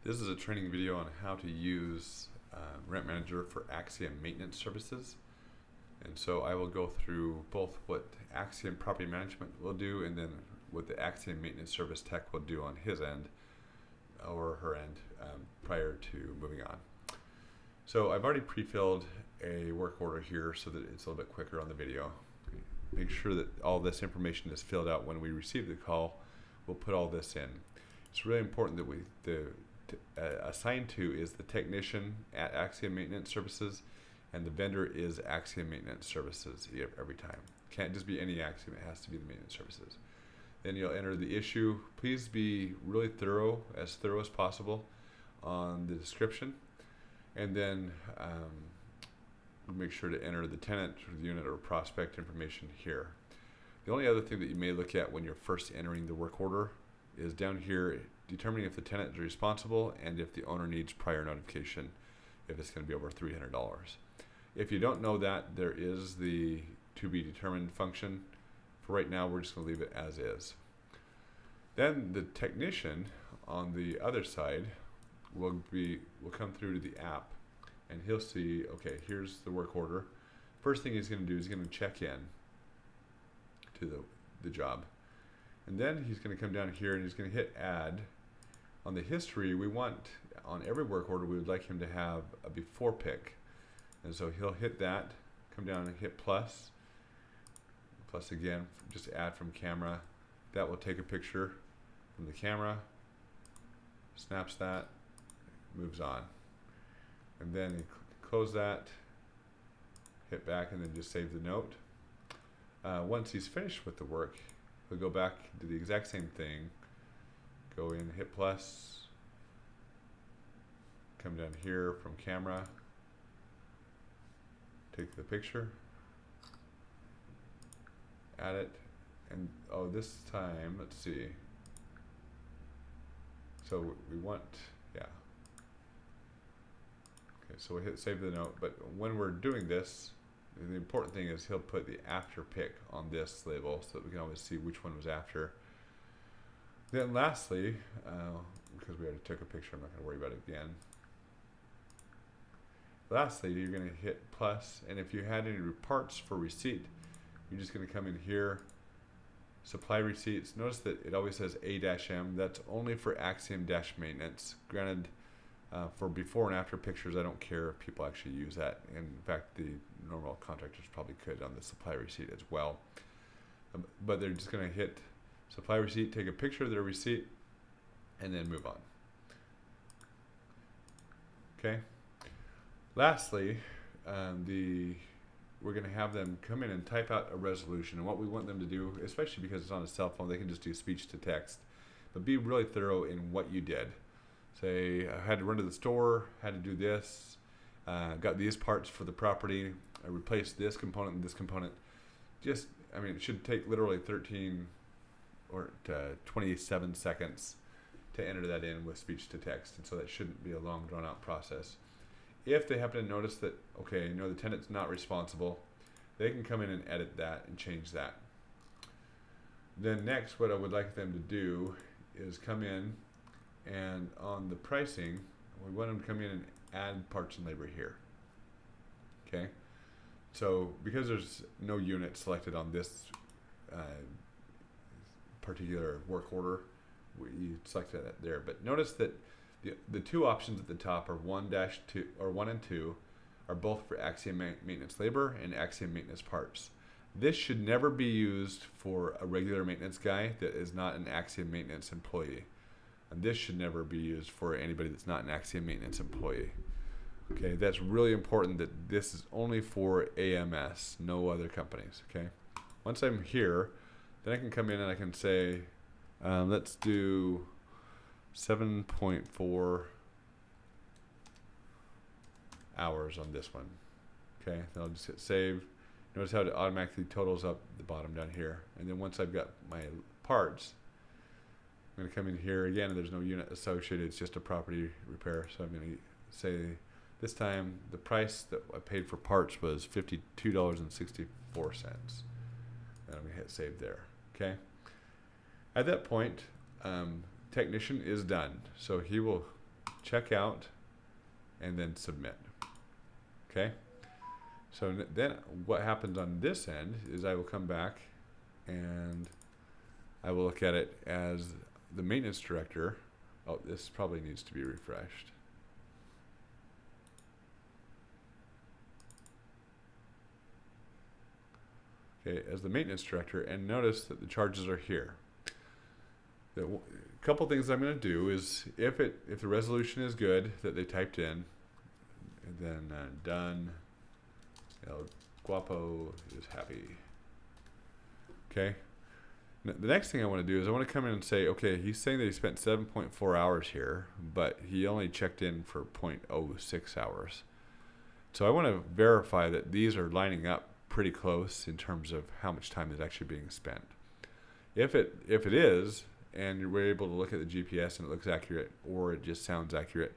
This is a training video on how to use Rent Manager for Axiom Maintenance Services. And so I will go through both what Axiom Property Management will do and then what the Axiom Maintenance Service Tech will do on his end or her end prior to moving on. So I've already pre-filled a work order here so that it's a little bit quicker on the video. Make sure that all this information is filled out when we receive the call. We'll put all this in. It's really important that assigned to is the technician at Axiom Maintenance Services, and the vendor is Axiom Maintenance Services every time. Can't just be any Axiom, it has to be the maintenance services. Then you'll enter the issue. Please be really thorough as possible on the description, and then make sure to enter the tenant or the unit or prospect information here. The only other thing that you may look at when you're first entering the work order is down here, determining if the tenant is responsible and if the owner needs prior notification, if it's going to be over $300. If you don't know that, there is the to be determined function. For right now, we're just going to leave it as is. Then the technician on the other side will come through to the app, and he'll see, okay, here's the work order. First thing he's going to do is he's going to check in to the job. And then he's going to come down here and he's going to hit add. On the history, we want, on every work order, we would like him to have a before pic. And so he'll hit that, come down and hit plus. Plus again, just add from camera. That will take a picture from the camera, snaps that, moves on. And then you close that, hit back, and then just save the note. Once he's finished with the work, he'll go back to the exact same thing, go in, hit plus, come down here from camera, take the picture, add it, and oh, this time, let's see. So we want, yeah. Okay, so we hit save the note, but when we're doing this, the important thing is he'll put the after pic on this label so that we can always see which one was after. Then lastly, because we already took a picture, I'm not going to worry about it again. Lastly, you're going to hit plus, and if you had any parts for receipt, you're just going to come in here, supply receipts. Notice that it always says A-M. That's only for Axiom-maintenance. Granted, for before and after pictures, I don't care if people actually use that. In fact, the normal contractors probably could on the supply receipt as well. But they're just going to hit supply receipt, take a picture of their receipt, and then move on. Okay. Lastly, we're going to have them come in and type out a resolution. And what we want them to do, especially because it's on a cell phone, they can just do speech to text. But be really thorough in what you did. Say, I had to run to the store, had to do this, got these parts for the property, I replaced this component and this component. Just, I mean, it should take literally 13 or 27 seconds to enter that in with speech to text, and so that shouldn't be a long drawn out process. If they happen to notice that, okay, you know, the tenant's not responsible, they can come in and edit that and change that. Then next, what I would like them to do is come in, and on the pricing, we want them to come in and add parts and labor here. Okay, so because there's no unit selected on this particular work order, you selected that there. But notice that the two options at the top are 1-2 or 1 and 2 are both for Axiom maintenance labor and Axiom maintenance parts. This should never be used for a regular maintenance guy that is not an Axiom maintenance employee. And this should never be used for anybody that's not an Axiom maintenance employee. Okay, that's really important that this is only for AMS, no other companies. Okay, once I'm here, then I can come in and I can say, let's do 7.4 hours on this one. Okay, then I'll just hit save. Notice how it automatically totals up the bottom down here. And then once I've got my parts, I'm going to come in here again, and there's no unit associated, it's just a property repair. So I'm going to say this time the price that I paid for parts was $52.64. And I'm going to hit save there. Okay. At that point, technician is done. So he will check out, and then submit. Okay? So then what happens on this end is I will come back and I will look at it as the maintenance director. Oh, this probably needs to be refreshed. Okay, as the maintenance director, and notice that the charges are here. A couple things I'm going to do is if the resolution is good that they typed in, and then done. El Guapo is happy. Okay. The next thing I want to do is I want to come in and say, okay, he's saying that he spent 7.4 hours here, but he only checked in for 0.06 hours. So I want to verify that these are lining up pretty close in terms of how much time is actually being spent. If it is, and we're able to look at the GPS and it looks accurate, or it just sounds accurate,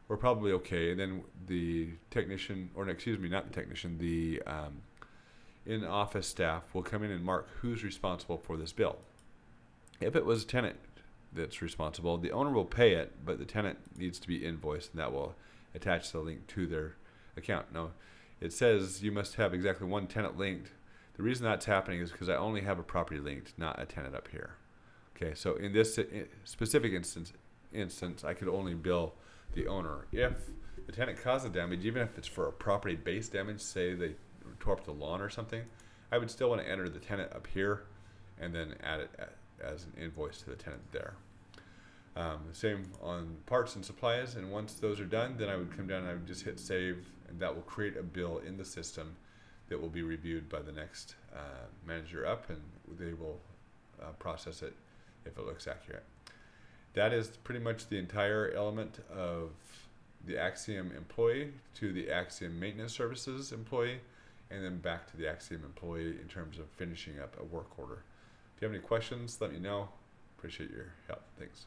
we're probably okay. And then the technician, or excuse me, not the technician, the in-office staff will come in and mark who's responsible for this bill. If it was a tenant that's responsible, the owner will pay it, but the tenant needs to be invoiced, and that will attach the link to their account. Now, it says you must have exactly one tenant linked. The reason that's happening is because I only have a property linked, not a tenant up here. Okay, so in this specific instance, I could only bill the owner. If the tenant caused the damage, even if it's for a property-based damage, say they tore up the lawn or something, I would still want to enter the tenant up here and then add it as an invoice to the tenant there. The same on parts and supplies, and once those are done, then I would come down and I would just hit save, and that will create a bill in the system that will be reviewed by the next manager up, and they will process it if it looks accurate. That is pretty much the entire element of the Axiom employee to the Axiom Maintenance Services employee, and then back to the Axiom employee in terms of finishing up a work order. If you have any questions, let me know. Appreciate your help. Thanks.